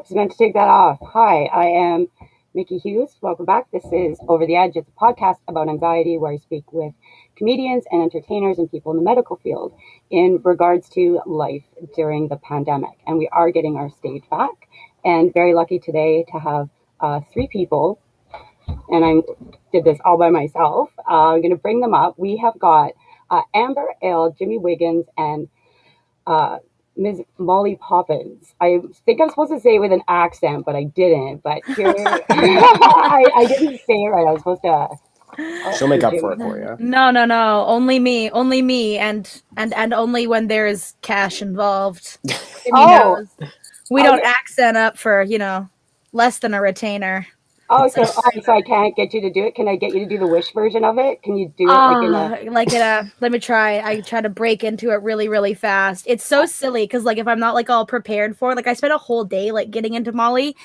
Oops, meant to take that off. Hi, I am Miki Hughes. Welcome back. This is Over the Edge. It's a podcast about anxiety where I speak with comedians and entertainers and people in the medical field in regards to life during the pandemic. And we are getting our stage back. And very lucky today to have three people. And I did this all by myself. I'm going to bring them up. We have got Amber, Ale, Jimmy Wiggins, and Ms. Molly Poppinz. I think I'm supposed to say it with an accent, but I didn't. But here, I didn't say it right. I was supposed to. She'll make up for it for you. No. Only me, and only when there is cash involved. Oh, we don't accent up for less than a retainer. Oh, so I can't get you to do it. Can I get you to do the Wish version of it? Can you do it let me try. I try to break into it really, really fast. It's so silly because if I'm not all prepared for it, I spent a whole day getting into Molly,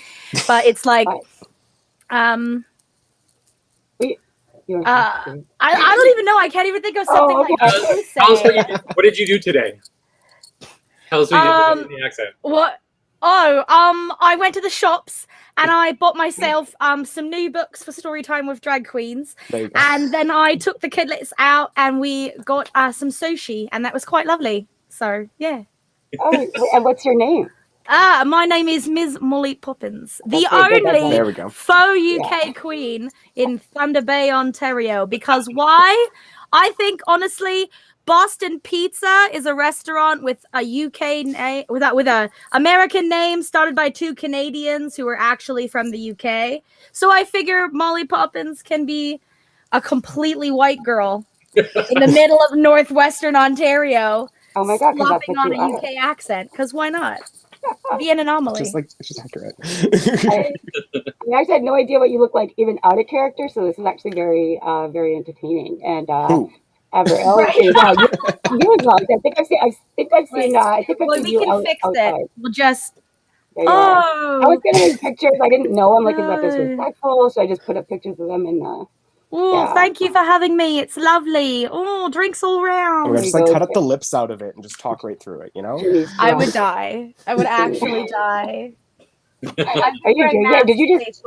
but it's I don't even know. I can't even think of something to say. What did you do today? Tell us what you did in the accent. What? I went to the shops and I bought myself some new books for story time with drag queens. And then I took the kidlets out and we got some sushi, and that was quite lovely. So yeah. Oh, and what's your name? My name is Ms. Molly Poppinz, the only faux UK queen in Thunder Bay, Ontario. Because why? I think honestly, Boston Pizza is a restaurant with a UK name, with a American name, started by two Canadians who are actually from the UK. So I figure Molly Poppinz can be a completely white girl in the middle of northwestern Ontario. Oh my God! Flopping on a UK accent, because why not? Be an anomaly. It's just accurate. I actually had no idea what you look like even out of character, so this is actually very, very entertaining. And Ever. Right. You as well. I think I've seen. I think I've seen you outside. We'll just. I was gonna make pictures. I didn't know. I'm is that disrespectful? So I just put up pictures of them in the. Thank you for having me. It's lovely. Oh, drinks all round. We're just cut up the lips out of it and just talk right through it. I would die. I would actually die. Are you joking? Did you just?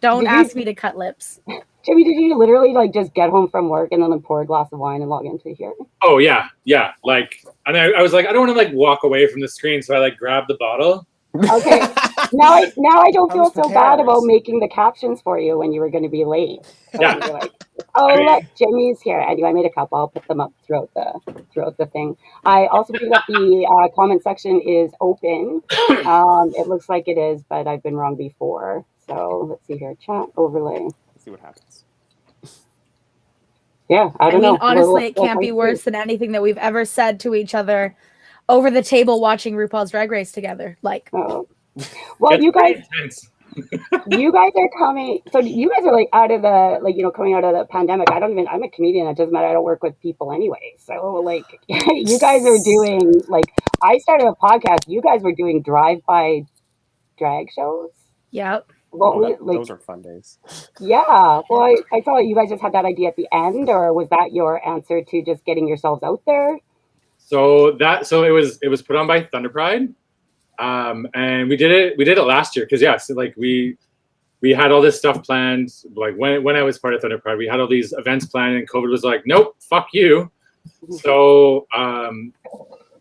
Don't ask me to cut lips. Jimmy, did you literally just get home from work and then pour a glass of wine and log into here? Oh yeah. And I was I don't want to walk away from the screen, so I grabbed the bottle. Okay. now I don't feel so bad about making the captions for you when you were going to be late. So yeah. Look, Jimmy's here. Anyway, I made a couple. I'll put them up throughout the thing. I also believe that the comment section is open. It looks like it is, but I've been wrong before. So let's see here. Chat overlay. See what happens. Yeah, I don't know. Honestly, it can't be worse than anything that we've ever said to each other over the table watching RuPaul's Drag Race together. Well, you guys are coming. So you guys are out of the coming out of the pandemic. I'm a comedian. It doesn't matter. I don't work with people anyway. So you guys are doing I started a podcast. You guys were doing drive-by drag shows. Yep. Those are fun days. Yeah. Well, I thought you guys just had that idea at the end, or was that your answer to just getting yourselves out there? So it was put on by Thunder Pride, and we did it last year because we had all this stuff planned. When I was part of Thunder Pride, we had all these events planned, and COVID was nope, fuck you. So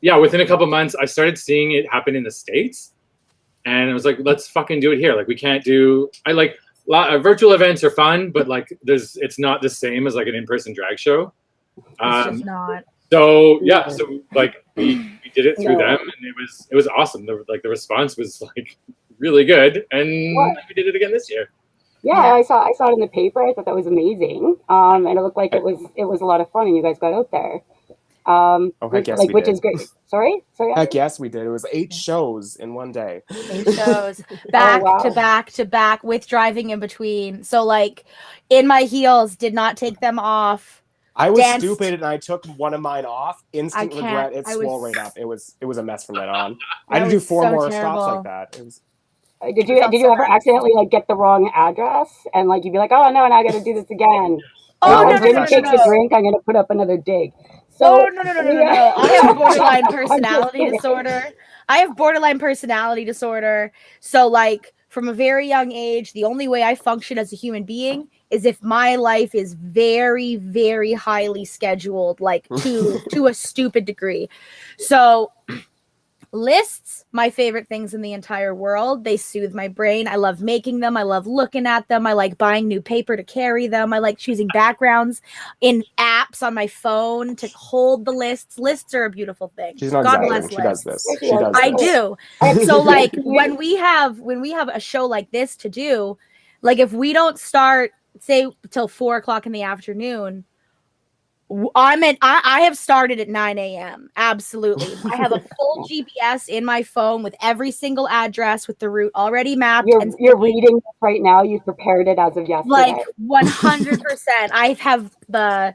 within a couple months, I started seeing it happen in the States. And I was let's fucking do it here. We can't do. Virtual events are fun, but it's not the same as an in-person drag show. It's just not. So we did it through them, and it was awesome. The response was really good, and we did it again this year. Yeah, I saw it in the paper. I thought that was amazing, and it looked like it was a lot of fun, and you guys got out there. Heck yes, which is great. Sorry. Heck yes, we did. It was 8 shows in one day. 8 shows back to back to back with driving in between. So in my heels, did not take them off. I was stupid and I took one of mine off. Instant regret. It swole right up. It was a mess from then on. I had to do 4 more stops like that. It was. Did you ever accidentally get the wrong address and you'd be oh no, and I got to do this again? Oh, when Jimmy takes a drink, I'm going to put up another dig. So, no. I have borderline personality disorder. So, like, from a very young age, the only way I function as a human being is if my life is very, very highly scheduled, like to a stupid degree. So lists, my favorite things in the entire world. They soothe my brain. I love making them. I love looking at them. I like buying new paper to carry them. I like choosing backgrounds in apps on my phone to hold the lists. Lists are a beautiful thing. She's not God exaggerating. bless She lists. does this. She does I this. do. So like when we have a show like this to do, like if we don't start say till 4:00 in the afternoon, I have started at 9 a.m. Absolutely. I have a full GPS in my phone with every single address with the route already mapped. You're reading this right now. You've prepared it as of yesterday. Like 100%. I have the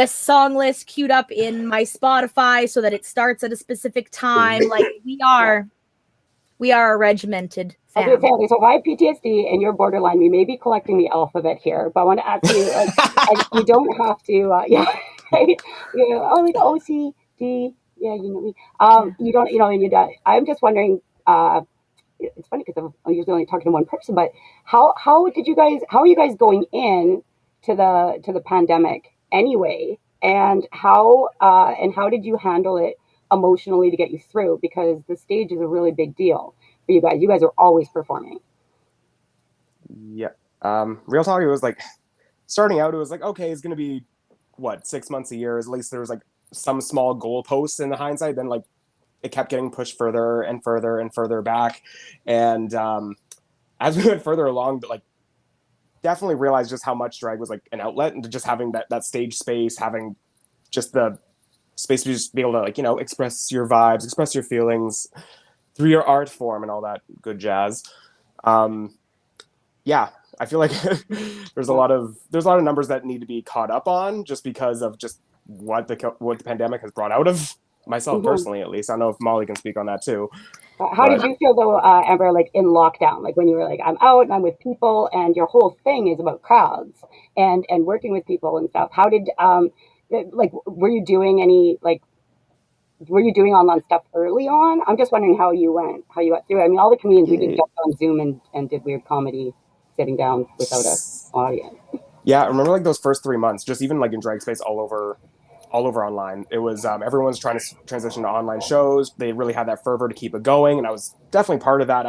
song list queued up in my Spotify so that it starts at a specific time. Like we are a regimented family. Okay, so if I have PTSD and you're borderline, we may be collecting the alphabet here, but I want to ask you, like, you don't have to, right? Like OCD, me. You don't, and you don't. I'm just wondering. It's funny because I'm usually only talking to one person, but how are you guys going in to the pandemic anyway, and how did you handle it emotionally to get you through? Because the stage is a really big deal for you guys. You guys are always performing. Yeah. Real talk, it was like starting out, it was like, okay, it's gonna be what, 6 months a year. At least there was like some small goalposts in the hindsight. Then like it kept getting pushed further and further and further back. And as we went further along, but like definitely realized just how much drag was like an outlet, and just having that stage space, having just the space to just be able to like, express your vibes, express your feelings through your art form and all that good jazz. Yeah, I feel like there's a lot of numbers that need to be caught up on just because of just what the pandemic has brought out of myself personally, at least. I don't know if Molly can speak on that too. How did you feel though, Amber, like in lockdown, like when you were like, I'm out and I'm with people and your whole thing is about crowds and working with people and stuff. How did, were you doing online stuff early on? I'm just wondering how you went through it. I mean, all the comedians, we just jumped on Zoom and did weird comedy sitting down without an audience. Yeah, I remember like those first 3 months, just even like in drag space all over online. It was everyone's trying to transition to online shows. They really had that fervor to keep it going, and I was definitely part of that.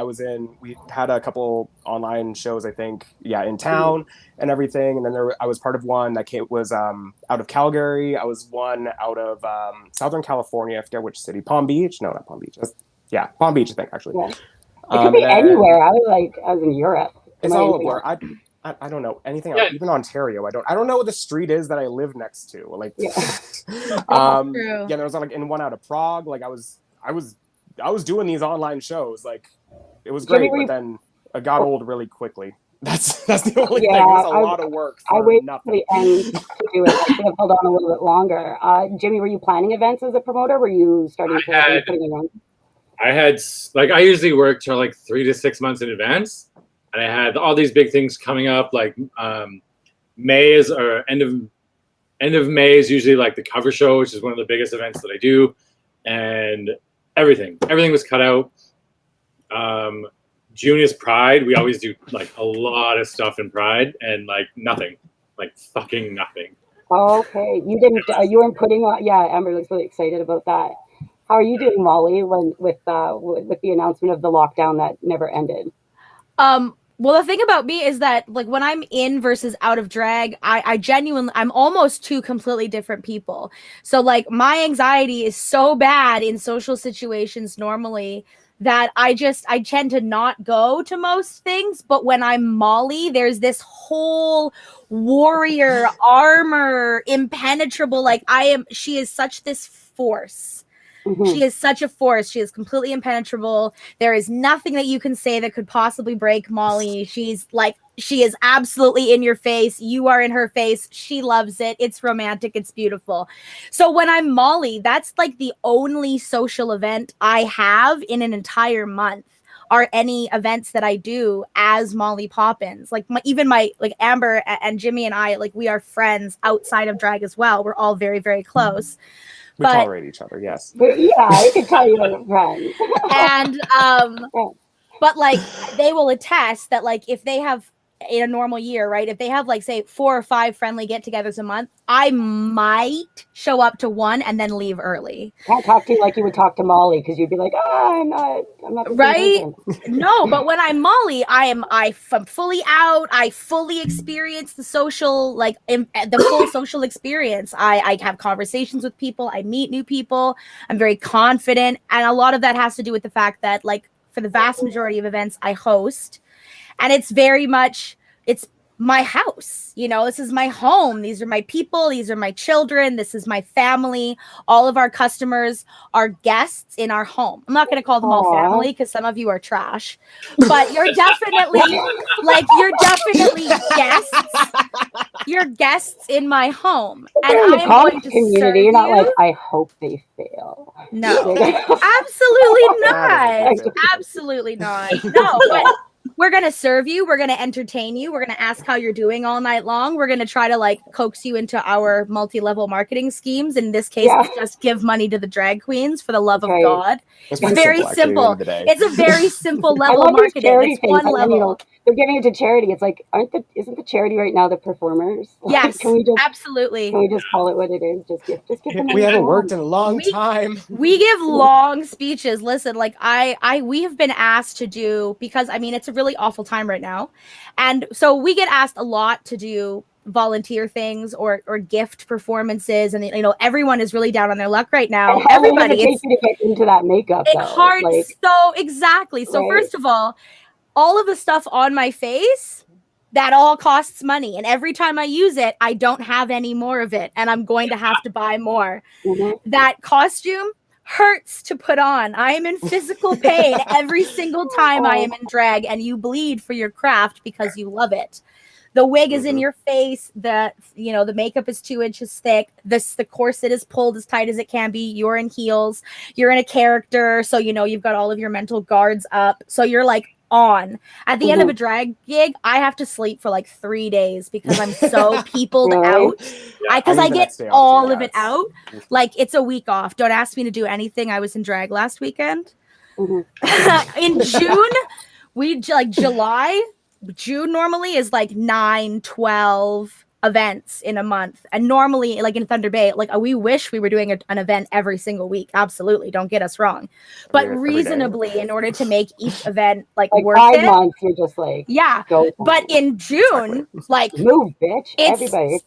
We had a couple online shows, I think, in town and everything. And then I was part of one that was out of Calgary. I was one out of Southern California. I forget which city. Palm Beach? No, not Palm Beach. Palm Beach, I think, actually. Yeah. It could be anywhere. I was in Europe. It's all over. I don't know anything else. Even Ontario, I don't know what the street is that I live next to. Like, there was like in one out of Prague. Like I was doing these online shows. Like it was great, but then it got old really quickly. That's the only thing. It was a lot of work. I waited to the end to do it. I should have held on a little bit longer. Jimmy, were you planning events as a promoter? Were you starting putting events? I usually work till like 3 to 6 months in advance. And I had all these big things coming up, like end of May is usually like the cover show, which is one of the biggest events that I do, and everything was cut out. June is Pride. We always do like a lot of stuff in Pride, and like nothing, like fucking nothing. Okay, you didn't. You weren't putting on. Yeah, Amber looks really excited about that. How are you doing, Molly? With the announcement of the lockdown that never ended. Well, the thing about me is that like when I'm in versus out of drag, I'm almost two completely different people. So like my anxiety is so bad in social situations normally that I tend to not go to most things. But when I'm Molly, there's this whole warrior armor, impenetrable. Like she is such this force. Mm-hmm. She is such a force. She is completely impenetrable. There is nothing that you can say that could possibly break Molly. She is absolutely in your face. You are in her face. She loves it. It's romantic. It's beautiful. So when I'm Molly, that's like the only social event I have in an entire month. are any events that I do as Molly Poppinz. Like even my like Amber and Jimmy and I, like we are friends outside of drag as well. We're all very, very close. We tolerate each other, yes. But yeah, I can tell you are friends. And but like they will attest that like if they have in a normal year, right? If they have like say 4 or 5 friendly get-togethers a month, I might show up to one and then leave early. Can't talk to you like you would talk to Molly because you'd be like, I'm not the right. No, but when I'm Molly, I'm fully out. I fully experience the social, like the full social experience. I have conversations with people. I meet new people. I'm very confident, and a lot of that has to do with the fact that like for the vast majority of events I host. And it's very much, it's my house, you know, this is my home. These are my people. These are my children. This is my family. All of our customers are guests in our home. I'm not going to call them all family because some of you are trash, but you're definitely guests. You're guests in my home. And I'm going to community. You're not like, I hope they fail. No, absolutely not. Absolutely not. No, but we're going to serve you. We're going to entertain you. We're going to ask how you're doing all night long. We're going to try to like coax you into our multi-level marketing schemes. In this case, it's just give money to the drag queens for the love of God. It's very simple. It's a very simple level of marketing. It's one level. You know, they're giving it to charity. It's like, isn't the charity right now the performers? Yes, absolutely. Can we just call it what it is? Just give them we haven't worked in a long time. We give long speeches. Listen, like we have been asked to do, because I mean, it's a really awful time right now. And so we get asked a lot to do volunteer things or gift performances, and you know everyone is really down on their luck right now. Everybody is to get into that makeup. It's hard. Like, so exactly. So first of all of the stuff on my face, that all costs money, and every time I use it, I don't have any more of it, and I'm going to have to buy more. That costume hurts to put on. I am in physical pain every single time I am in drag, and you bleed for your craft because you love it. The wig is in your face. The makeup is 2 inches thick. The corset is pulled as tight as it can be. You're in heels. You're in a character, so you know you've got all of your mental guards up. So you're like on. At the end of a drag gig, I have to sleep for like 3 days because I'm so peopled out. Because I get all of it out. Like it's a week off. Don't ask me to do anything. I was in drag last weekend. In June, June normally is like 9-12 events in a month, and normally like in Thunder Bay, like we wish we were doing an event every single week. Absolutely, don't get us wrong, but reasonably in order to make each event like worth 5 months, you're just like but in June, like move, bitch, everybody.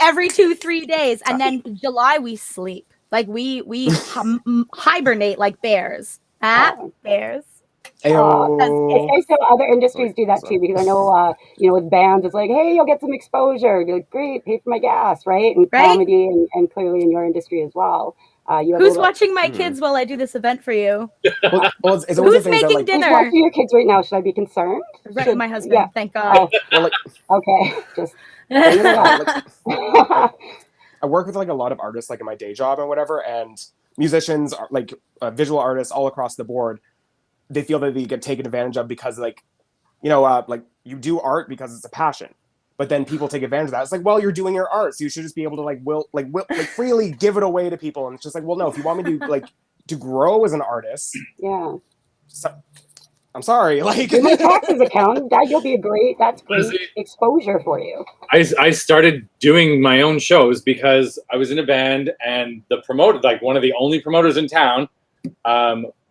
Every 2-3 days, and then July we sleep like we hibernate like bears. Bears. So other industries do that too, because I know, with bands, it's like, hey, you'll get some exposure. You're like, great, pay for my gas, right? And comedy, and clearly in your industry as well. Who's watching my kids while I do this event for you? Who's making dinner? Who's watching your kids right now? Should I be concerned? My husband. Thank God. Okay, just. I work with like a lot of artists, like in my day job and whatever, and musicians, like visual artists all across the board. They feel that they get taken advantage of because like you do art because it's a passion, but then people take advantage of that. It's like, well, you're doing your art, so you should just be able to freely give it away to people. And it's just like, well, no, if you want me to to grow as an artist, I'm sorry, like my taxes account, you'll be that's great exposure for you. I started doing my own shows because I was in a band, and the promoter, like one of the only promoters in town,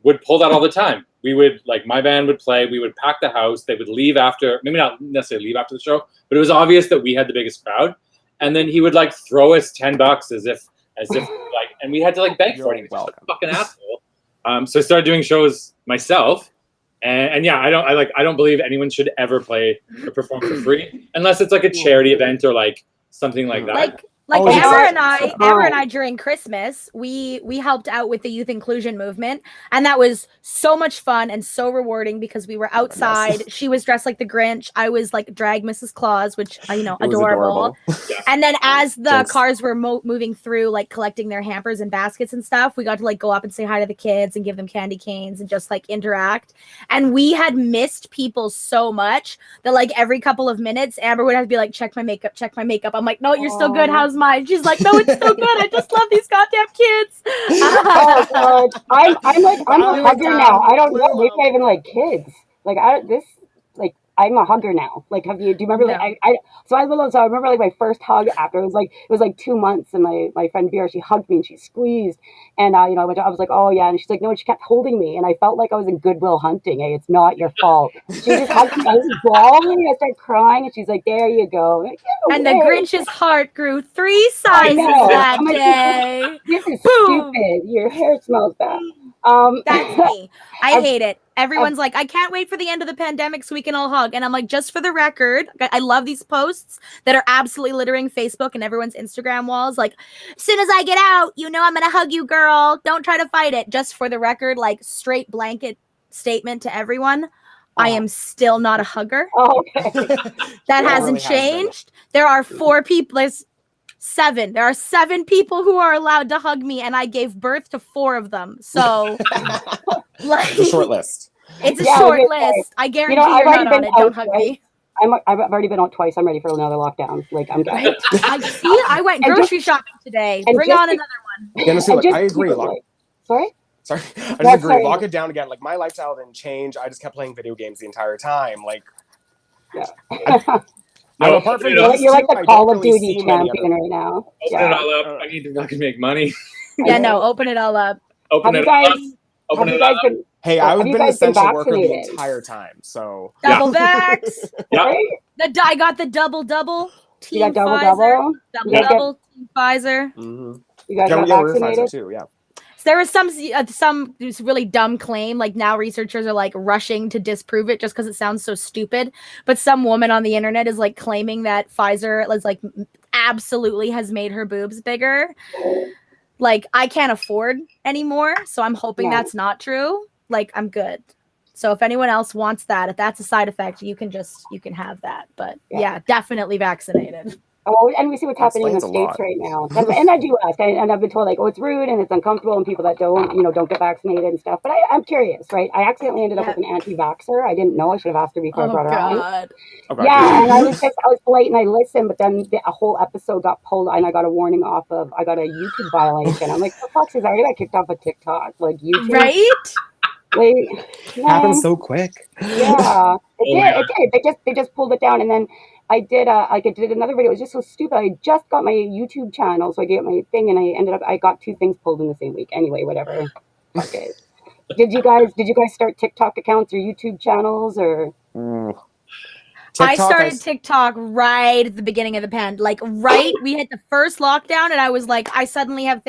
would pull that all the time. We would, like, my band would play, we would pack the house, they would leave after, maybe not necessarily leave after the show, but it was obvious that we had the biggest crowd. And then he would like throw us $10 as if like, and we had to like beg for it. He was just a fucking asshole. So I started doing shows myself. And yeah, I don't believe anyone should ever play or perform for free unless it's like a charity event or like something like that. Like Oh, Amber and I during Christmas, we helped out with the youth inclusion movement, and that was so much fun and so rewarding because we were outside. She was dressed like the Grinch. I was like drag Mrs. Claus, which adorable. And then as the cars were moving through, like collecting their hampers and baskets and stuff, we got to like go up and say hi to the kids and give them candy canes and just like interact. And we had missed people so much that like every couple of minutes, Amber would have to be like, check my makeup. I'm like, no, you're still good. How's mine? She's like, no, it's still good. I just love these goddamn kids. Oh God, I'm a hugger now. I don't know. Maybe I even like kids. Like I'm a hugger now. Like, do you remember? No. Like, so I remember like my first hug after it was like 2 months, and my friend Vera, she hugged me and she squeezed, and I was like, oh yeah, and she's like, no, and she kept holding me, and I felt like I was in Goodwill Hunting. Hey, it's not your fault. She just hugged me. I was bawling. I started crying, and she's like, there you go. Like, and the Grinch's heart grew 3 sizes that day. This is stupid. Your hair smells bad. That's me. I hate it. Everyone's like, I can't wait for the end of the pandemic so we can all hug. And I'm like, just for the record, I love these posts that are absolutely littering Facebook and everyone's Instagram walls. Like, as soon as I get out, I'm going to hug you, girl. Don't try to fight it. Just for the record, like straight blanket statement to everyone. I am still not a hugger. Okay. That hasn't changed. There are 4 people. There's 7. There are 7 people who are allowed to hug me, and I gave birth to 4 of them. So, like, it's a short list. It's a short list. I guarantee you're not on it. Don't hug me. I've already been out twice. I'm ready for another lockdown. Like, I'm good. I went grocery shopping today. Bring on another one. I agree. Sorry. I just agree. Lock it down again. Like, my lifestyle didn't change. I just kept playing video games the entire time. Like, no, apart from you're like the Call of Duty champion right now. Open it all up. I need to fucking make money. Yeah, no, open it all up. Open it up. Hey, I've been an essential worker the entire time, so double vax. Yeah. I got the double. Team you got Pfizer. Double. Team Pfizer. Mm-hmm. You guys got vaccinated too, yeah. There was some really dumb claim, like now researchers are like rushing to disprove it just because it sounds so stupid. But some woman on the internet is like claiming that Pfizer is like absolutely has made her boobs bigger. Like, I can't afford anymore, so I'm hoping that's not true. Like, I'm good. So if anyone else wants that, if that's a side effect, you can have that. But yeah definitely vaccinated. Oh, and we see what's happening in the States right now. And I do ask, and I've been told like, oh, it's rude and it's uncomfortable, and people that don't get vaccinated and stuff. But I'm curious, right? I accidentally ended up with an anti-vaxxer. I didn't know. I should have asked her before I brought her on. Yeah, and I was polite and I listened, but then a whole episode got pulled, and I got a warning I got a YouTube violation. I'm like, what the fuck is that? I already got kicked off of TikTok, like YouTube, right? Like, happens so quick. Yeah, it did. They just pulled it down, and then I did another video. It was just so stupid. I just got my YouTube channel, so I did my thing, and I got 2 things pulled in the same week. Anyway, whatever. Okay. Did you guys start TikTok accounts or YouTube channels or? I started TikTok right at the beginning of the pandemic. Like, we hit the first lockdown, and I was like, I suddenly have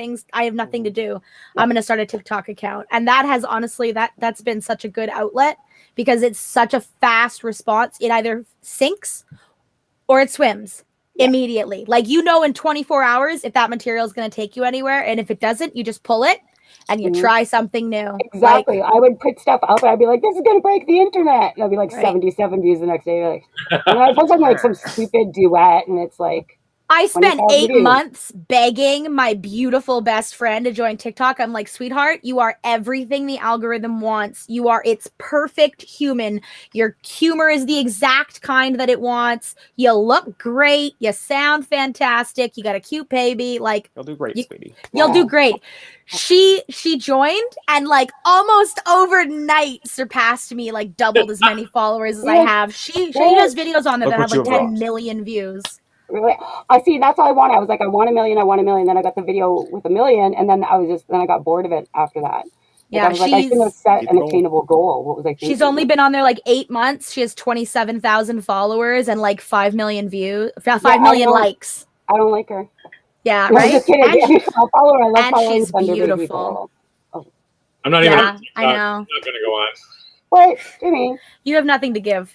nothing to do. I'm gonna start a TikTok account, and that has honestly that's been such a good outlet because it's such a fast response. It either sinks or it swims immediately. Like, in 24 hours if that material is gonna take you anywhere, and if it doesn't, you just pull it and you try something new. Exactly. Like, I would put stuff up and I'd be like, this is going to break the internet. And I'd be like 77 views the next day. Like, and I post like some stupid duet, and it's like, I spent 8 months begging my beautiful best friend to join TikTok. I'm like, sweetheart, you are everything the algorithm wants. It's perfect human. Your humor is the exact kind that it wants. You look great. You sound fantastic. You got a cute baby. Like, you'll do great, sweetie. You'll do great. She joined and like almost overnight surpassed me, like doubled as many followers as I have. She does videos on there that have like 10 million views. Really? I see. That's all I want. I was like, I want 1 million. I want 1 million. Then I got the video with 1 million, and then I got bored of it after that. Yeah, I was like, I shouldn't have set an attainable goal. What was I thinking? She's only been on there like 8 months. She has 27,000 followers and like 5 million views, 5 million likes. I don't like her. Yeah, no, right. Just kidding. I'll follow her. I love following she's beautiful. I'm not even. I know. I'm not gonna go on. What, Jimmy? You have nothing to give.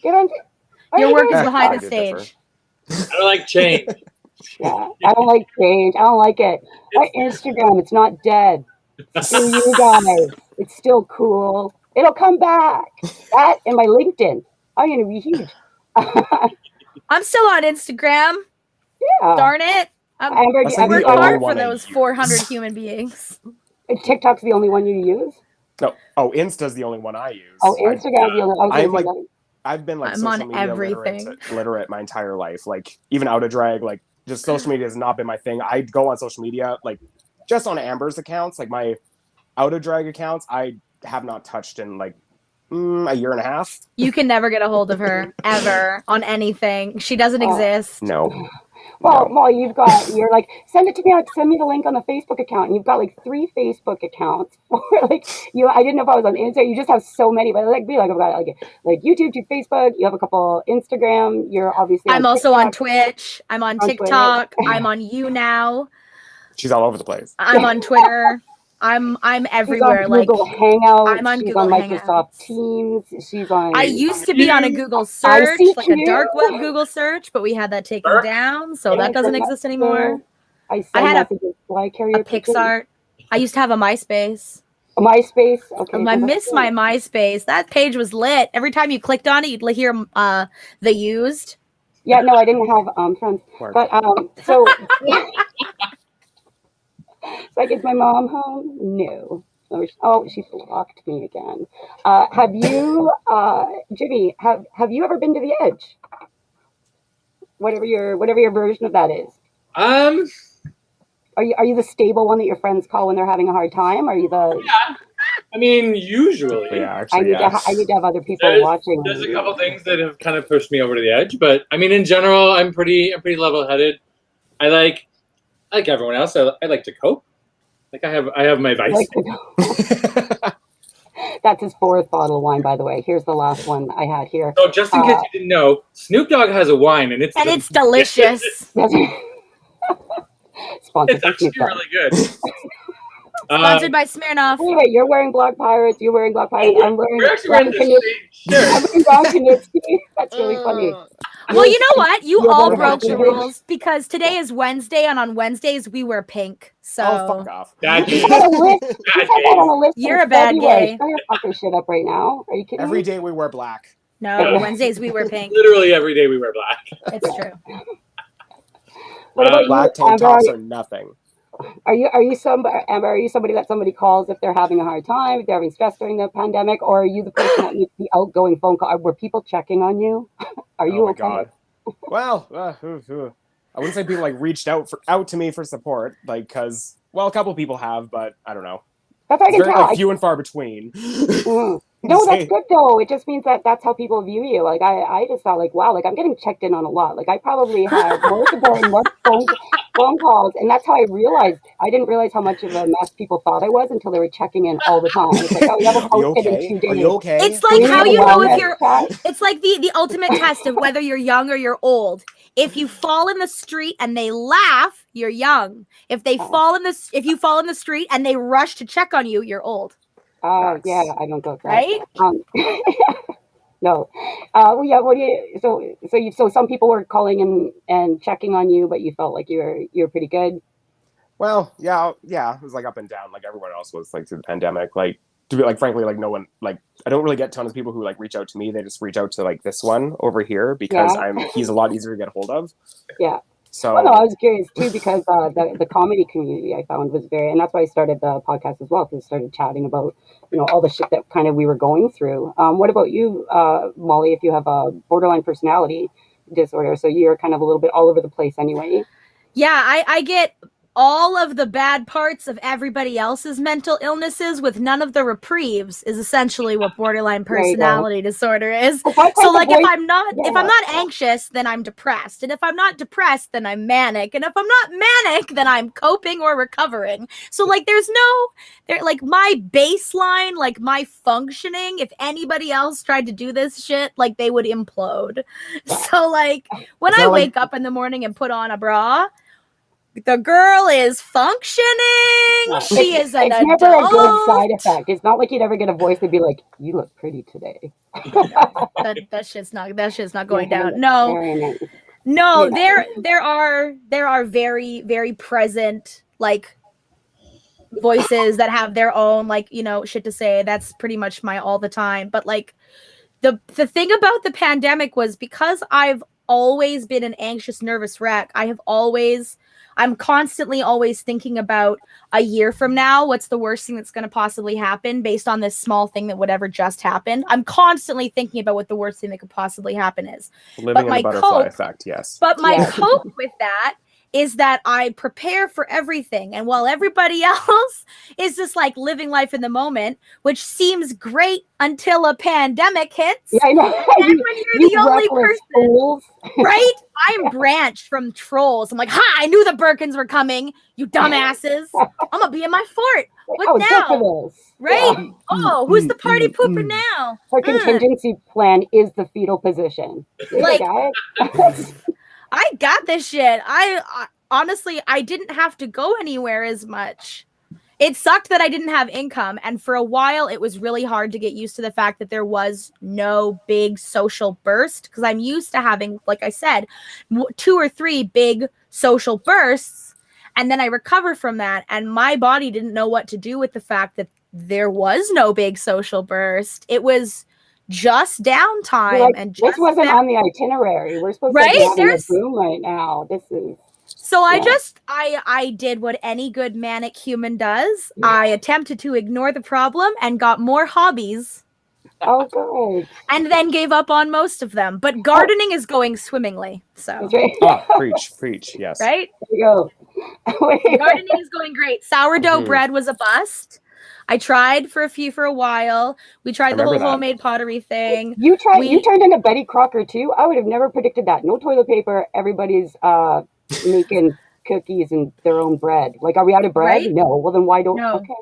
Get on. Your work is behind the stage. I don't like change. Yeah, I don't like change. I don't like it. My Instagram, it's not dead. Screw you guys. It's still cool. It'll come back. That and my LinkedIn. I'm gonna be huge. I'm still on Instagram. Yeah. Darn it. I'm working hard for those 400 human beings. TikTok's the only one you use? No. Oh, Insta's the only one I use. Oh, Instagram's the only one. I've been like social media literate my entire life. Like even out of drag, like just social media has not been my thing. I go on social media like just on Amber's accounts, like my out of drag accounts. I have not touched in like a year and a half. You can never get a hold of her ever on anything. She doesn't exist. No. Well, you're like, send it to me. Send me the link on the Facebook account. And you've got like 3 Facebook accounts. Like I didn't know if I was on Instagram. You just have so many. But like, I've got like YouTube to Facebook. You have a couple Instagram. You're obviously. I'm also on Twitch. I'm on TikTok. I'm on YouNow. She's all over the place. I'm on Twitter. I'm everywhere. She's on Google Hangouts. I'm on she's Google on Microsoft Hangouts. Teams. She's on. I used to be on a Google search, like a dark web Google search, but we had that taken down, so that doesn't exist anymore. I had a Pixart. I used to have a MySpace. A MySpace. Okay. I miss my MySpace. That page was lit. Every time you clicked on it, you'd hear the used. Yeah, no, I didn't have friends, but so. So is my mom home? No. Oh, she blocked me again. Have you, Jimmy? Have you ever been to the Edge? Whatever your version of that is. Are you the stable one that your friends call when they're having a hard time? Are you the? Yeah. I mean, usually. Yeah, actually, I need to have other people watching. There's a couple things that have kind of pushed me over to the edge, but I mean, in general, I'm pretty level-headed. I like everyone else. I like to cope. Like I have my vice. That's his 4th bottle of wine, by the way. Here's the last one I had here. So just in case you didn't know, Snoop Dogg has a wine, and it's delicious. Sponsored. It's actually really good. Sponsored by Smirnoff. Wait, you're wearing Black Pirates. You're wearing Black Pirates. I'm wearing. We're actually wearing the same shirt. I'm wearing Ron Knitsky. That's really funny. Well, you know what? You all broke the rules because today is Wednesday, and on Wednesdays we wear pink. So fuck off. You're a bad gay. You're fucking shit up right now. Are you kidding? Every day we wear black. No, Wednesdays we wear pink. Literally every day we wear black. It's true. What about black tank tops are nothing. Are you somebody that somebody calls if they're having a hard time, if they're having stress during the pandemic, or are you the person that needs the outgoing phone call? Were people checking on you? Are you okay? God. Well, I wouldn't say people like reached out to me for support, like because a couple people have, but I don't know. That's what I can tell. Like, few and far between. No, that's good though. It just means that's how people view you. Like I just thought like, wow, like I'm getting checked in on a lot. Like I probably have more support and more phone calls, and that's how I realized. I didn't realize how much of a mess people thought I was until they were checking in all the time. It's like, oh, you haven't posted in 2 days. Are you okay? It's like how you know if you're. It's like the ultimate test of whether you're young or you're old. If you fall in the street and they laugh, you're young. If you fall in the street and they rush to check on you, you're old. Yeah, I don't go for that. Right? No. Well, yeah. What do you? So some people were calling and checking on you, but you felt like you're pretty good. Well, yeah. It was like up and down, like everyone else was, like through the pandemic. Like to be like, frankly, like no one, like I don't really get tons of people who like reach out to me. They just reach out to like this one over here because he's a lot easier to get a hold of. Yeah. So no, I was curious too because the comedy community I found was and that's why I started the podcast as well, because I started chatting about all the shit that kind of we were going through. What about you, Molly? If you have a borderline personality disorder, so you're kind of a little bit all over the place anyway. Yeah, I get all of the bad parts of everybody else's mental illnesses with none of the reprieves is essentially what borderline personality disorder is. So like if I'm not anxious, then I'm depressed. And if I'm not depressed, then I'm manic. And if I'm not manic, then I'm coping or recovering. So like there's like my baseline, like my functioning, if anybody else tried to do this shit, like they would implode. So like when I wake up in the morning and put on a bra, the girl is functioning. She is an adult. It's never a good side effect. It's not like you'd ever get a voice that'd be like, "You look pretty today." that shit's not going down. No, No, there are very, very present like voices that have their own like, you know, shit to say. That's pretty much my all the time. But like the thing about the pandemic was because I've always been an anxious, nervous wreck, I'm constantly always thinking about a year from now, what's the worst thing that's going to possibly happen based on this small thing that whatever just happened. I'm constantly thinking about what the worst thing that could possibly happen is. Living in the butterfly effect, yes. But my cope with that is that I prepare for everything. And while everybody else is just like living life in the moment, which seems great until a pandemic hits. Yeah, I know. And then when you're the only person, right? I'm branched from trolls. I'm like, ha, I knew the Birkins were coming, you dumbasses. I'm going to be in my fort. What now? Right? Yeah. Oh, who's the party pooper now? Her contingency plan is the fetal position. Like, I got this shit. I honestly, I didn't have to go anywhere as much. It sucked that I didn't have income. And for a while, it was really hard to get used to the fact that there was no big social burst. Because I'm used to having, like I said, 2 or 3 big social bursts. And then I recover from that. And my body didn't know what to do with the fact that there was no big social burst. It was just downtime. Like, and this wasn't on the itinerary. We're supposed to be having a boom right now. This is so I did what any good manic human does. I attempted to ignore the problem and got more hobbies. Oh, good. And then gave up on most of them. But gardening is going swimmingly. So preach, yes. Right? There you go. Gardening is going great. Sourdough bread was a bust. I tried for a while. We tried the whole homemade pottery thing. You turned into Betty Crocker too. I would have never predicted that. No toilet paper. Everybody's making cookies and their own bread. Like, are we out of bread? Right? No. Well, then why don't? No. Okay.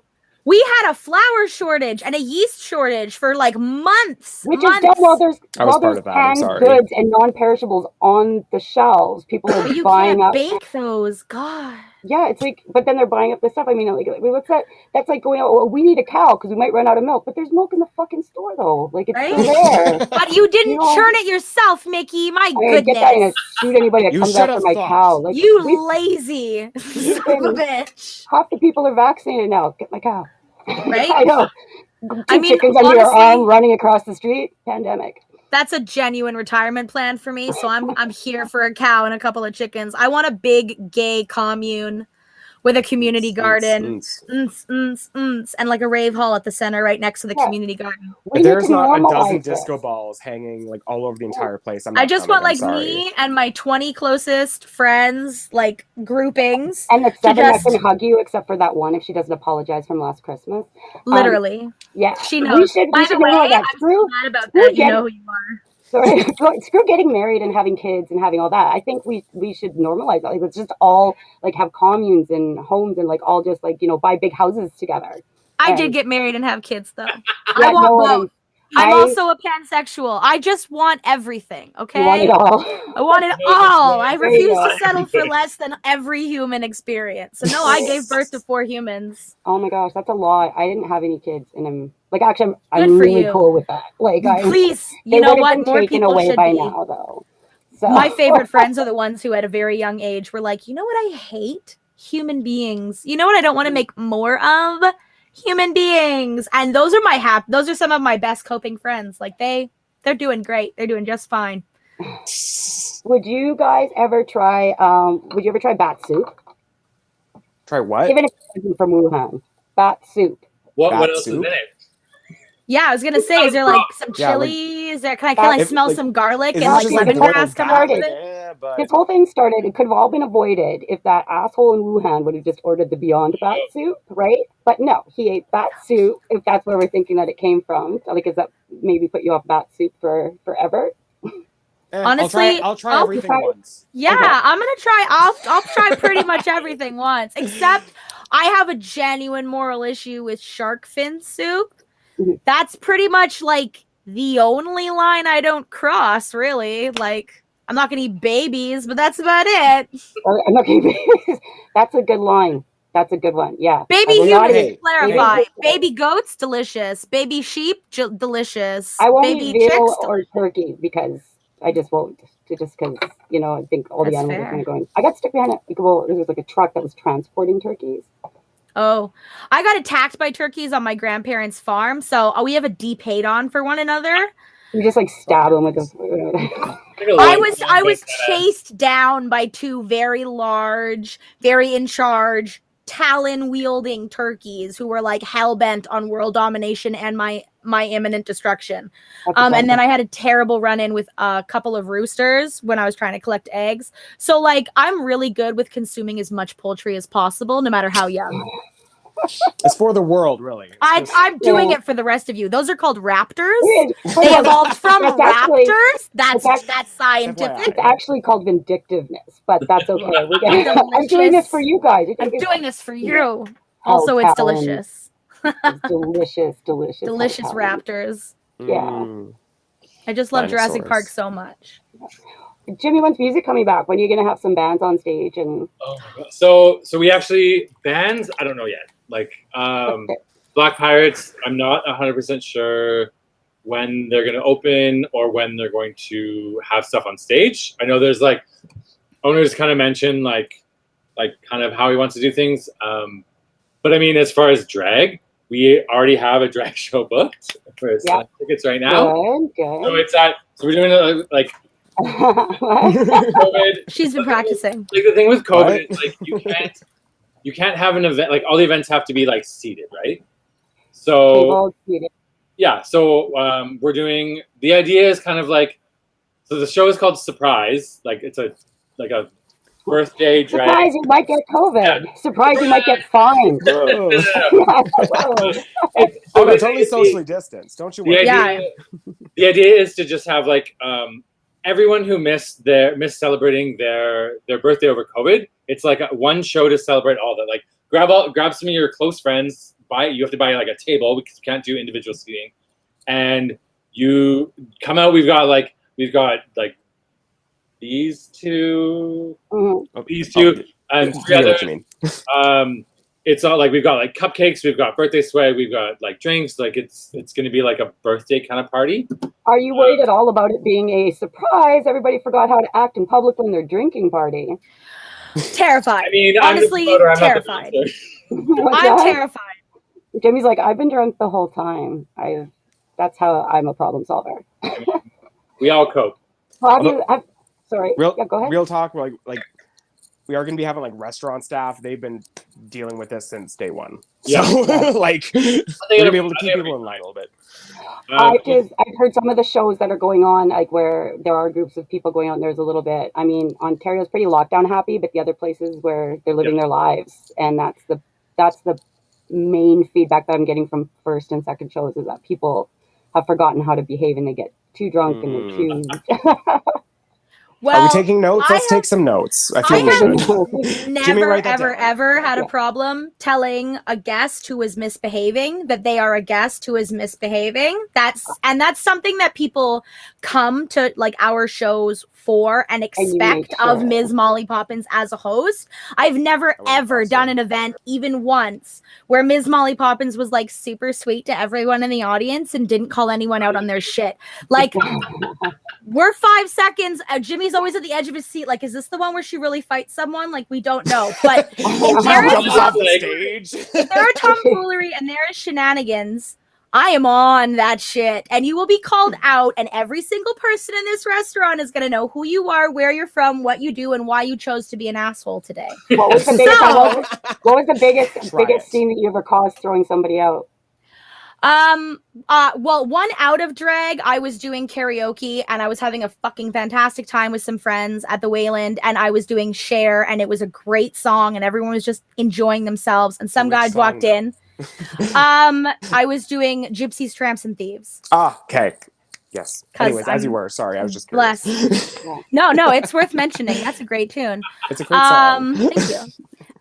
We had a flour shortage and a yeast shortage for like months. Which is dead while there's canned goods and non-perishables on the shelves. People are buying up. You can't bake those. God. Yeah, it's like, but then they're buying up the stuff. I mean, like what's that? That's like going out. Well, we need a cow because we might run out of milk. But there's milk in the fucking store, though. Like, it's still there. But you didn't churn it yourself, Mickey. My goodness. Get that and shoot anybody that comes after my cow. Like, you lazy son of a bitch. Half the people are vaccinated now. Get my cow. Right? I know. Chickens under your arm running across the street. Pandemic. That's a genuine retirement plan for me. So I'm here for a cow and a couple of chickens. I want a big gay commune with a community garden, and like a rave hall at the center right next to the community garden. If there's not a dozen disco balls hanging like all over the entire place, I just want like me and my 20 closest friends, like groupings. And the 7 that can hug you, except for that one if she doesn't apologize from last Christmas. Literally. Yeah. She knows. We should know that. I'm so mad about that. You know who you are. Sorry, screw getting married and having kids and having all that. I think we should normalize that. Like, let's just all like have communes and homes and like all just like, you know, buy big houses together. I did get married and have kids though. I want both. I'm also a pansexual. I just want everything, okay? You want it all. I want it all. I refuse to settle for less than every human experience. So no, I gave birth to 4 humans. Oh my gosh, that's a lot. I didn't have any kids, and I'm really cool with that. Like, please, you know what? More people away should by be. now, though. So. My favorite friends are the ones who, at a very young age, were like, you know what I hate? Human beings. You know what I don't want to make more of? Human beings. And those are some of my best coping friends. Like they're doing great. They're doing just fine. Would you guys ever try bat soup? Try what? Even if it's from Wuhan. Bat soup. What else is in it? Yeah, I was gonna say, is there like some chili? Is there? Can I smell some garlic and like lemongrass coming out of it? This whole thing started. It could have all been avoided if that asshole in Wuhan would have just ordered the Beyond Bat soup, right? But no, he ate bat soup. If that's where we're thinking that it came from, like, does that maybe put you off bat soup forever? Honestly, I'll try everything once. Yeah, okay. I'm gonna try. I'll try pretty much everything once, except I have a genuine moral issue with shark fin soup. That's pretty much like the only line I don't cross, really. Like, I'm not gonna eat babies, but that's about it. I'm not gonna eat babies. That's a good line. That's a good one. Yeah. Baby humans, clarify. Baby goats, delicious. Baby sheep, delicious. I won't baby eat veal or turkey because I just won't. to just because, you know, I think all the That's animals fair. are kind of going. I got stuck behind it. Well, there was like a truck that was transporting turkeys. Oh, I got attacked by turkeys on my grandparents' farm. So we have a deep hate on for one another. You just like stab them with this. I was chased down by two very large, very in charge, talon wielding turkeys who were like hell bent on world domination and my imminent destruction. And then I had a terrible run in with a couple of roosters when I was trying to collect eggs. So like I'm really good with consuming as much poultry as possible, no matter how young. It's for the world, really. I'm doing it for the rest of you. Those are called raptors. They evolved from raptors. That's scientific. It's actually called vindictiveness, but that's okay. I'm doing this for you guys. I'm doing this for you. Also, it's delicious. It's delicious raptors. Yeah. I just love Jurassic Park so much. Jimmy, when's music coming back? When are you going to have some bands on stage? And so we actually bands. I don't know yet. Like Black Pirates, I'm not 100% sure when they're going to open or when they're going to have stuff on stage. I know there's like owners kind of mentioned like kind of how he wants to do things. But I mean, as far as drag, we already have a drag show booked for tickets right now. Good. So it's at. So we're doing like. COVID. She's been practicing. Like the thing with COVID is like you can't have an event, like all the events have to be like seated, right? So yeah, so we're doing, the idea is kind of like, so the show is called Surprise, like it's a birthday drag. Surprise, you might get COVID. Yeah. Surprise, you might get fined. It's totally socially distanced, don't you worry. The idea is to just have like everyone who missed celebrating their birthday over COVID, it's like one show to celebrate all that. Like grab some of your close friends, you have to buy like a table because you can't do individual seating, and you come out. We've got like these two, and three others. It's all like we've got like cupcakes, we've got birthday swag, we've got like drinks. Like it's going to be like a birthday kind of party. Are you worried at all about it being a surprise? Everybody forgot how to act in public when they're drinking party. Terrified. I mean, honestly, terrified. I'm terrified. Jimmy's like, I've been drunk the whole time. That's how I'm a problem solver. We all cope. Well, sorry. Go ahead. Real talk. Like we are going to be having like restaurant staff. They've been dealing with this since day one. So like we're going to be able to keep people in line a little bit. I've heard some of the shows that are going on, like where there are groups of people going on. There's a little bit. I mean, Ontario's pretty lockdown happy, but the other places where they're living their lives, and that's the main feedback that I'm getting from first and second shows is that people have forgotten how to behave and they get too drunk and they choose. Well, are we taking notes? Let's take some notes. I feel never, ever had a problem telling a guest who is misbehaving that they are a guest who is misbehaving. That's something that people come to like our shows for and expect of Ms. Molly Poppinz as a host. I've never ever done an event, even once, where Ms. Molly Poppinz was like super sweet to everyone in the audience and didn't call anyone out on their shit. Like, we're 5 seconds. Jimmy's always at the edge of his seat. Like, is this the one where she really fights someone? Like, we don't know. But if there are tomfoolery and there is shenanigans, I am on that shit, and you will be called out, and every single person in this restaurant is going to know who you are, where you're from, what you do, and why you chose to be an asshole today. What was the biggest scene that you ever caused throwing somebody out? Well, one out of drag, I was doing karaoke, and I was having a fucking fantastic time with some friends at the Wayland, and I was doing Share, and it was a great song, and everyone was just enjoying themselves, and some guys walked in. I was doing Gypsies, Tramps, and Thieves. Okay. Yes. Anyways, as you were. Sorry, I was just curious. Blessed. No, it's worth mentioning. That's a great tune. It's a great song. Thank you.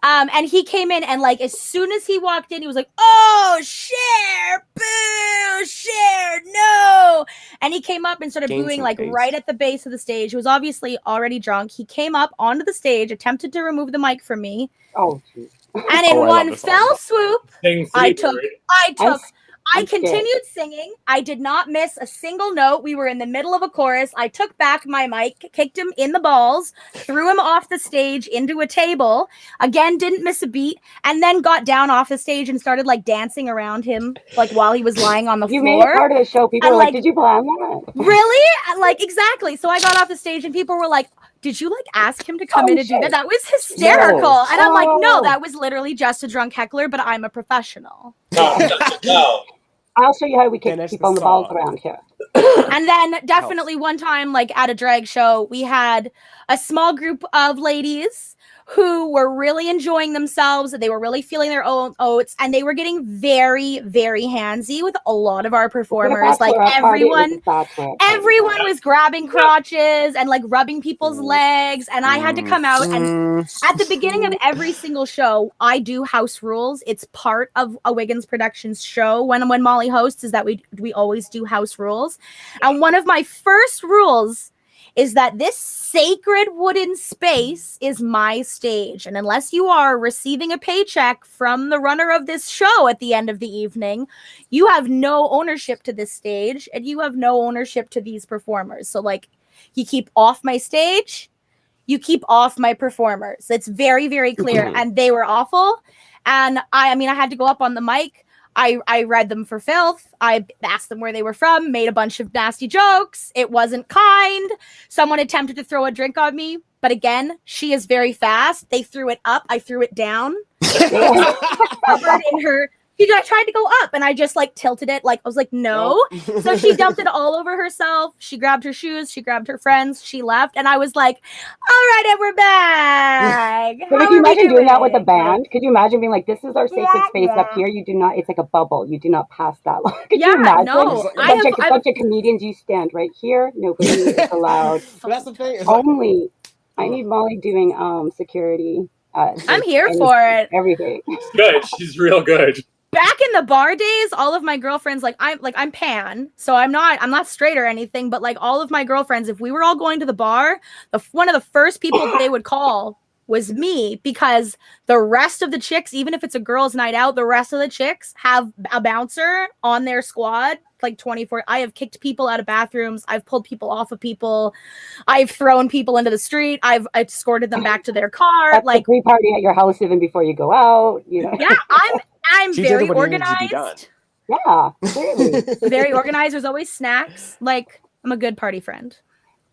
And he came in, and like as soon as he walked in, he was like, "Oh, Share, boo, Share, no!" And he came up and started booing like right at the base of the stage. He was obviously already drunk. He came up onto the stage, attempted to remove the mic from me. Oh, geez. And in one fell swoop, I took I continued singing. I did not miss a single note. We were in the middle of a chorus. I took back my mic, kicked him in the balls, threw him off the stage into a table. Again, didn't miss a beat, and then got down off the stage and started like dancing around him, like while he was lying on the floor. You made it part of the show. People were like, "Did you plan that?" Really? Like exactly. So I got off the stage, and people were like, "Did you like ask him to come in and do that?" That was hysterical. No. And I'm like, "No, that was literally just a drunk heckler, but I'm a professional." No. I'll show you how we kick people in the balls around here. And then definitely one time, like at a drag show, we had a small group of ladies who were really enjoying themselves. They were really feeling their own oats, and they were getting very, very handsy with a lot of our performers. Like everyone was grabbing crotches and like rubbing people's legs. And I had to come out, and at the beginning of every single show, I do house rules. It's part of a Wiggins Productions show when Molly hosts, is that we always do house rules. And one of my first rules is that this sacred wooden space is my stage. And unless you are receiving a paycheck from the runner of this show at the end of the evening, you have no ownership to this stage, and you have no ownership to these performers. So like, you keep off my stage, you keep off my performers. It's very, very clear. And they were awful. And I mean, I had to go up on the mic. I read them for filth. I asked them where they were from, made a bunch of nasty jokes. It wasn't kind. Someone attempted to throw a drink on me, but again, she is very fast. They threw it up. I threw it down. Covered in her. I tried to go up, and I just like tilted it. Like I was like, no. So she dumped it all over herself. She grabbed her shoes. She grabbed her friends. She left, and I was like, all right, and we're back. But could you imagine doing that with a band? Could you imagine being like, this is our sacred space up here. You do not, it's like a bubble. You do not pass that long. Could you imagine? No. A bunch of comedians, you stand right here. Nobody is allowed. But that's the thing. Only, I need Molly doing security. I'm here for it. Everything. Good. She's real good. Back in the bar days, all of my girlfriends, I'm pan, so I'm not straight or anything, but like all of my girlfriends, if we were all going to the bar, one of the first people that they would call was me, because the rest of the chicks, even if it's a girls' night out, the rest of the chicks have a bouncer on their squad, like 24. I have kicked people out of bathrooms. I've pulled people off of people. I've thrown people into the street. I've escorted them back to their car. That's like pre-party at your house even before you go out. You know? Yeah, I'm very organized. Yeah, clearly. Very organized. There's always snacks. Like, I'm a good party friend.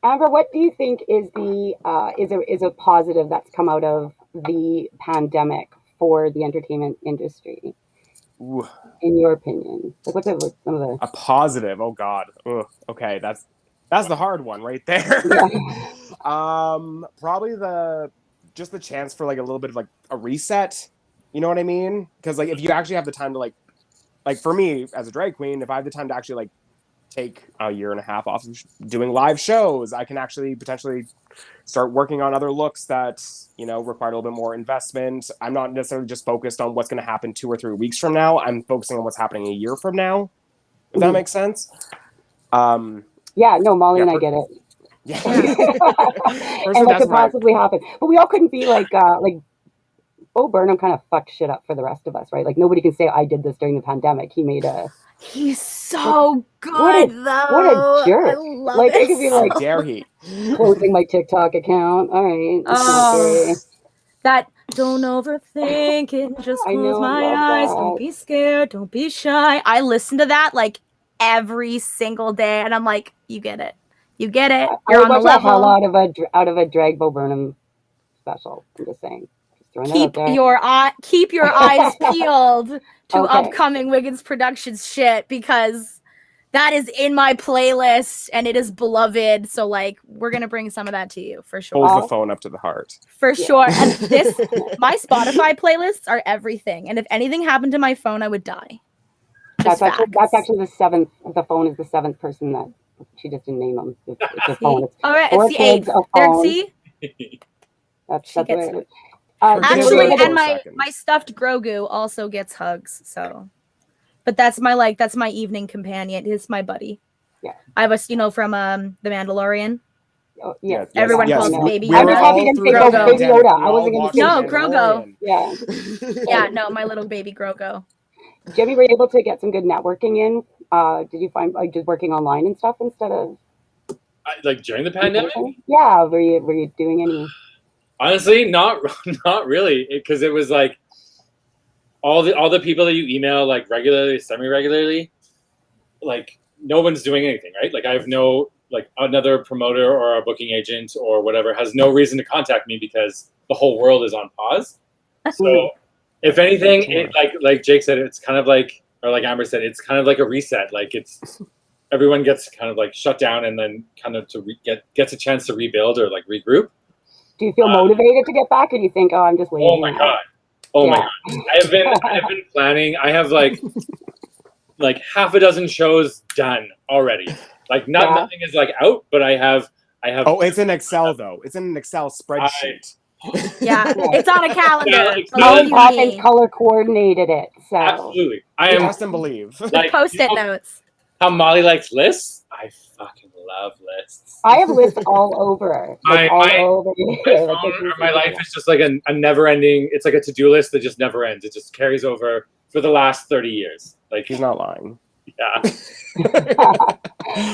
Amber, what do you think is the is a positive that's come out of the pandemic for the entertainment industry? Ooh. In your opinion, like what's some of the a positive? Oh God. Ugh. Okay, that's the hard one right there. Yeah. Probably just the chance for like a little bit of like a reset. You know what I mean? Because like if you actually have the time to like for me as a drag queen, if I have the time to actually like take a year and a half off of doing live shows, I can actually potentially start working on other looks that, you know, require a little bit more investment. I'm not necessarily just focused on what's going to happen 2 or 3 weeks from now. I'm focusing on what's happening a year from now. If that makes sense. Yeah, no, Molly and I get it. Yeah. And what could possibly happen? But we all couldn't be like Bo Burnham kind of fucked shit up for the rest of us, right? Like nobody can say I did this during the pandemic. He made a. He's so good, though. What a jerk! I love like it could be like, dare he? Closing my TikTok account. All right. That don't overthink it. Just close my eyes. That. Don't be scared. Don't be shy. I listen to that like every single day, and I'm like, you get it. You get it. You're on the level. Out of a drag Bo Burnham special. I'm just saying. Keep your eyes peeled to upcoming Wiggins Productions shit, because that is in my playlist and it is beloved. So like we're gonna bring some of that to you for sure. Hold the phone up to the heart. For sure. And my Spotify playlists are everything. And if anything happened to my phone, I would die. That's actually the 7th. The phone is the 7th person that she just didn't name them. It's a phone. All right, it's the 8th. There, see? That's it. Actually, and my stuffed Grogu also gets hugs. So, but that's my evening companion. He's my buddy. Yeah, I was, from The Mandalorian. Oh, yes. Everyone calls him Baby Yoda. I was happy to say Baby Yoda. I wasn't going to say no Grogu. Yeah. Yeah, no, my little baby Grogu. Jimmy, were you able to get some good networking in? Did you find like just working online and stuff instead of Like during the pandemic? Yeah, were you doing any? Honestly, not really, because it was like all the people that you email like regularly, semi-regularly, like no one's doing anything, right? Like I have no like another promoter or a booking agent or whatever has no reason to contact me because the whole world is on pause. So if anything, it like Jake said, it's kind of like, or like Amber said, it's kind of like a reset. Like it's everyone gets kind of like shut down and then kind of to gets a chance to rebuild or like regroup. Do you feel motivated to get back, or do you think, oh, I'm just lazy? Oh my god! Oh my god! I've been planning. I have like half a dozen shows done already. Like nothing is like out, but I have. Oh, it's in Excel though. It's in an Excel spreadsheet. Yeah, it's on a calendar. Poppinz color coordinated it. So absolutely, I am. Trust and believe. Like post-it notes. How Molly likes lists. I fucking love lists. I have lists all over. Like, all over. My life is just like a never-ending. It's like a to-do list that just never ends. It just carries over for the last 30 years. Like he's not lying. Yeah.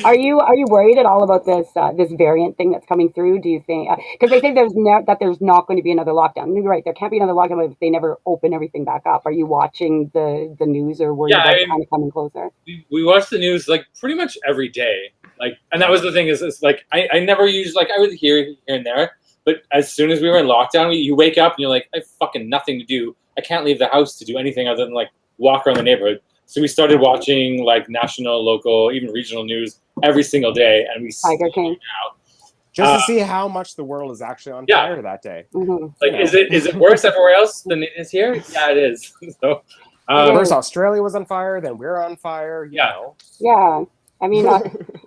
Are you worried at all about this this variant thing that's coming through? Do you think because they say there's not going to be another lockdown? You're right, there can't be another lockdown if they never open everything back up. Are you watching the news or worried about it kind of coming closer? We watch the news like pretty much every day. Like, and that was the thing is like I never used like I would hear here and there, but as soon as we were in lockdown, you wake up and you're like, I have fucking nothing to do. I can't leave the house to do anything other than like walk around the neighborhood. So we started watching like national, local, even regional news every single day, and we Tiger King just to see how much the world is actually on fire that day. Mm-hmm. Like, is it worse everywhere else than it is here? Yeah, it is. So, first Australia was on fire, then we're on fire. You know. Yeah. I mean,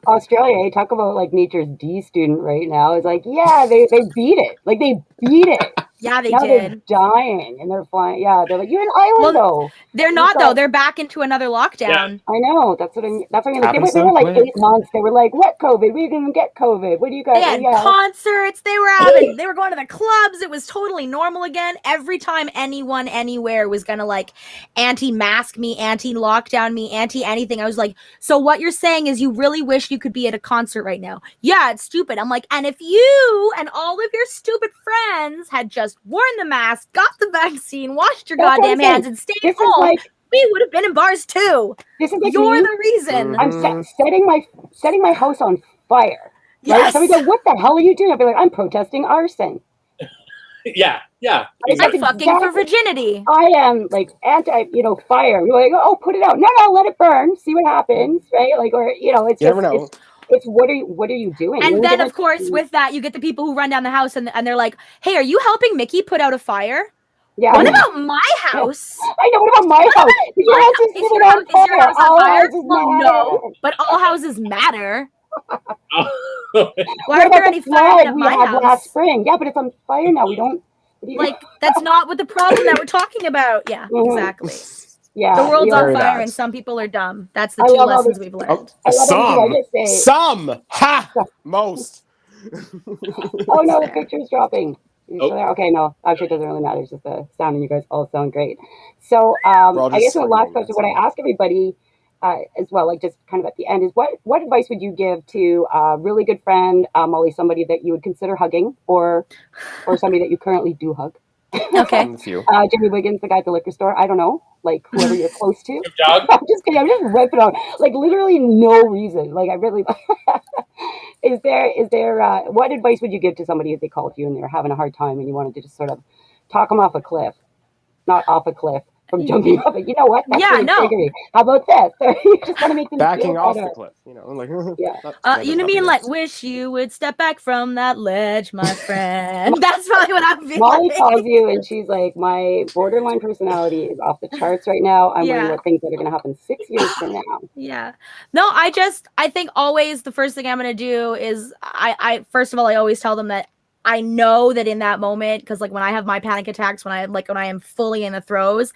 Australia, talk about like nature's D student right now. It's like, yeah, they beat it. Like they beat it. Yeah, they now did. They're dying and they're flying. Yeah, they're like, you're an island though. They're not though. They're back into another lockdown. Yeah. I know. That's what I'm like. They were like 8 months. They were like, what COVID? We didn't even get COVID. What do you guys? They had concerts. They were they were going to the clubs. It was totally normal again. Every time anyone anywhere was gonna like anti-mask me, anti-lockdown me, anti-anything, I was like, so what you're saying is you really wish you could be at a concert right now? Yeah, it's stupid. I'm like, and if you and all of your stupid friends had just worn the mask, got the vaccine, washed your goddamn hands, and stayed home, we would have been in bars too. This is like you're the reason. I'm setting my house on fire. Right? Yes. Somebody go, what the hell are you doing? I'll be like, I'm protesting arson. Yeah. Exactly. I'm fucking for virginity. I am like anti, fire. You're like, oh, put it out. No, let it burn. See what happens, right? Like, or it's you never know. It's what are you doing? And then of course with that you get the people who run down the house and they're like, hey, are you helping Miki put out a fire? Yeah. What about my house? I know. What about my house? Your house is sitting on fire. Your house on fire? Well, no, but all houses matter. Why are there any fires at my house? Last spring? Yeah, but it's on fire now. We don't. Like that's not what the problem that we're talking about. Yeah, exactly. Yeah, the world's on fire and some people are dumb. That's the 2 lessons we've learned. Most. Oh no, the picture's dropping. Okay, no, actually it doesn't really matter. It's just the sound, and you guys all sound great. So I guess the last question, what I ask everybody as well, like just kind of at the end, is what advice would you give to a really good friend, Molly, somebody that you would consider hugging, or somebody that you currently do hug? Okay. Jimmy Wiggins, the guy at the liquor store. I don't know, like whoever you're close to. I'm just kidding. I'm just ripping on, like literally no reason. Like I really. Is there what advice would you give to somebody if they called you and they're having a hard time and you wanted to just sort of talk them off a cliff, not off a cliff from jumping off it? You know what? That's really triggery. How about this? You just want to make them backing off better. the cliff. Like you know what I mean? Like, wish you would step back from that ledge, my friend. That's probably what I'm feeling. Molly calls you and she's like, my borderline personality is off the charts right now. I'm worried about things that are going to happen 6 years from now. Yeah. No, I think always the first thing I'm going to do is I first of all, I always tell them that I know that in that moment, because like when I have my panic attacks, when I am fully in the throes,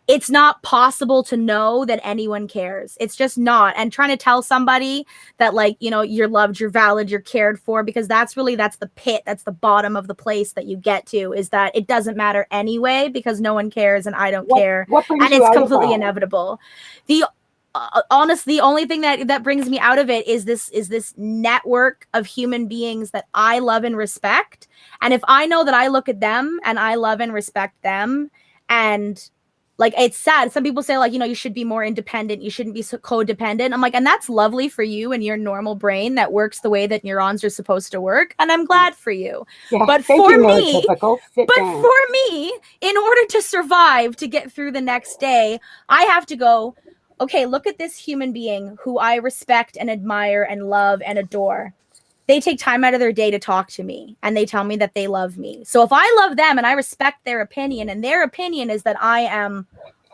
it's not possible to know that anyone cares. It's just not. And trying to tell somebody that, like, you know, you're loved, you're valid, you're cared for, because that's the pit, that's the bottom of the place that you get to, is that it doesn't matter anyway because no one cares and I don't care. And it's completely inevitable. Honestly, the only thing that brings me out of it is this network of human beings that I love and respect. And if I know that I look at them and I love and respect them, and like, it's sad. Some people say, like, you know, you should be more independent. You shouldn't be so codependent. I'm like, and that's lovely for you and your normal brain that works the way that neurons are supposed to work. And I'm glad for you. Yeah, but for me, in order to survive, to get through the next day, I have to go, okay, look at this human being who I respect and admire and love and adore. They take time out of their day to talk to me and they tell me that they love me. So if I love them and I respect their opinion and their opinion is that I am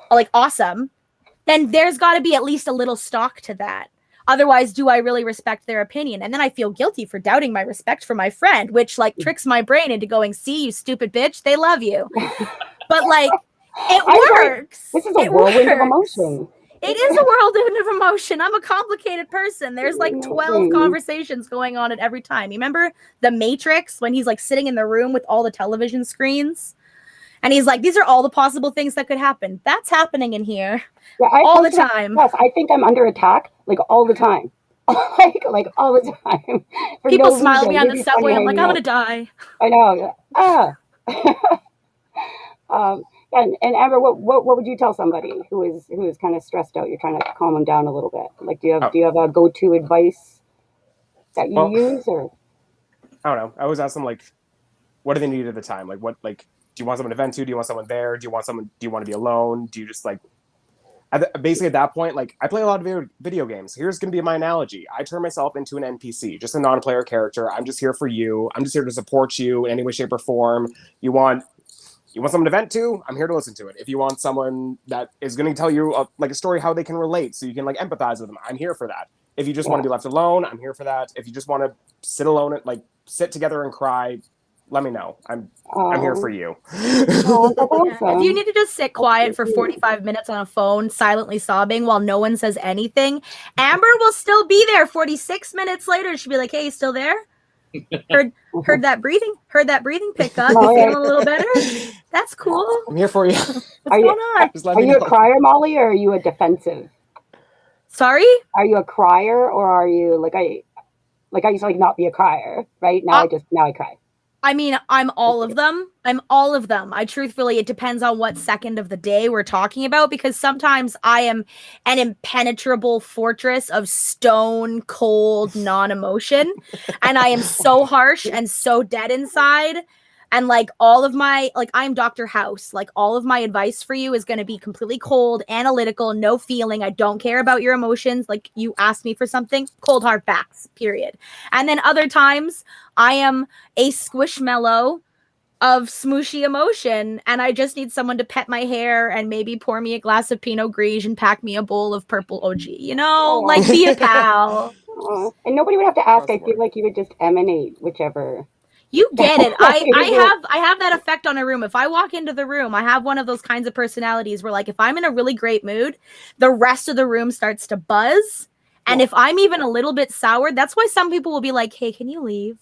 like awesome, then there's got to be at least a little stock to that. Otherwise, do I really respect their opinion? And then I feel guilty for doubting my respect for my friend, which like tricks my brain into going, see, you stupid bitch, they love you. But like, it works. This is a whirlwind of emotion. It is a whirlwind of emotion. I'm a complicated person. There's like 12 conversations going on at every time. You remember The Matrix when he's like sitting in the room with all the television screens? And he's like, these are all the possible things that could happen. That's happening in here all the time. Yes, I think I'm under attack like all the time. like all the time. People smile at me on the subway. I'm like, I'm going to die. I know. And Amber, what would you tell somebody who is kind of stressed out? You're trying to calm them down a little bit. Like, do you have a go-to advice that you use, or? I don't know. I always ask them, like, what do they need at the time? Like, do you want someone to vent to? Do you want someone there? Do you want to be alone? Do you just like? Basically, at that point, like, I play a lot of video games. Here's going to be my analogy. I turn myself into an NPC, just a non-player character. I'm just here for you. I'm just here to support you in any way, shape, or form. You want someone to vent to? I'm here to listen to it. If you want someone that is going to tell you like a story, how they can relate, so you can like empathize with them, I'm here for that. If you just want to be left alone, I'm here for that. If you just want to sit alone and like sit together and cry, let me know. I'm here for you. If you need to just sit quiet for 45 minutes on a phone, silently sobbing while no one says anything, Amber will still be there 46 minutes later. She'll be like, hey, you still there? Heard that breathing pick up. You feeling a little better? That's cool. I'm here for you. What's going on? Are you a crier, Molly, or are you a defensive? Sorry? Are you a crier, or are you like I used to like not be a crier, right? Now I cry. I mean, I'm all of them. I truthfully, it depends on what second of the day we're talking about, because sometimes I am an impenetrable fortress of stone cold non-emotion. And I am so harsh and so dead inside. And like all of my, like, I'm Dr. House. Like all of my advice for you is going to be completely cold, analytical, no feeling. I don't care about your emotions. Like you asked me for something, cold hard facts, period. And then other times I am a squishmallow of smooshy emotion, and I just need someone to pet my hair and maybe pour me a glass of Pinot Gris and pack me a bowl of purple OG, you know, like be a pal. And nobody would have to ask. I feel like you would just emanate whichever. You get it. I have that effect on a room. If I walk into the room, I have one of those kinds of personalities where, like, if I'm in a really great mood, the rest of the room starts to buzz. And if I'm even a little bit soured, that's why some people will be like, hey, can you leave?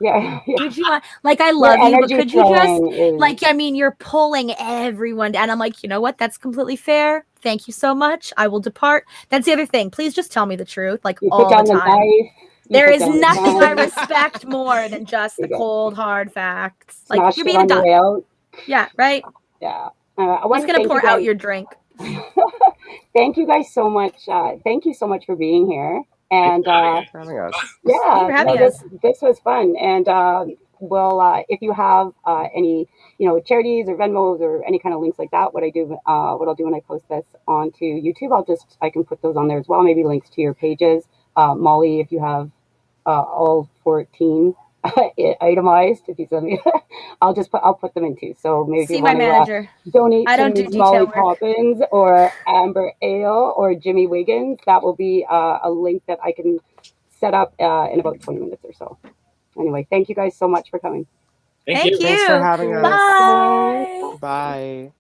Yeah. Could you, like, I love you, but could you just, like, I mean, you're pulling everyone down. I'm like, you know what? That's completely fair. Thank you so much. I will depart. That's the other thing. Please just tell me the truth, like, all the time. There is nothing I respect more than just the cold, hard facts. Like, you're being a duck. Yeah, right? Yeah. I'm just going to pour out your drink. Thank you guys so much. Thank you so much for being here. And this was fun. And we'll, if you have any, charities or Venmos or any kind of links like that, what I'll do when I post this onto YouTube, I can put those on there as well. Maybe links to your pages. Molly, if you have all 14 itemized, if you send me, I'll put them in too. So maybe see my manager. Donate to Molly Poppinz or Amber Ale or Jimmy Wiggins. That will be a link that I can set up in about 20 minutes or so. Anyway, thank you guys so much for coming. Thank you. Thanks for having us. Bye. Bye.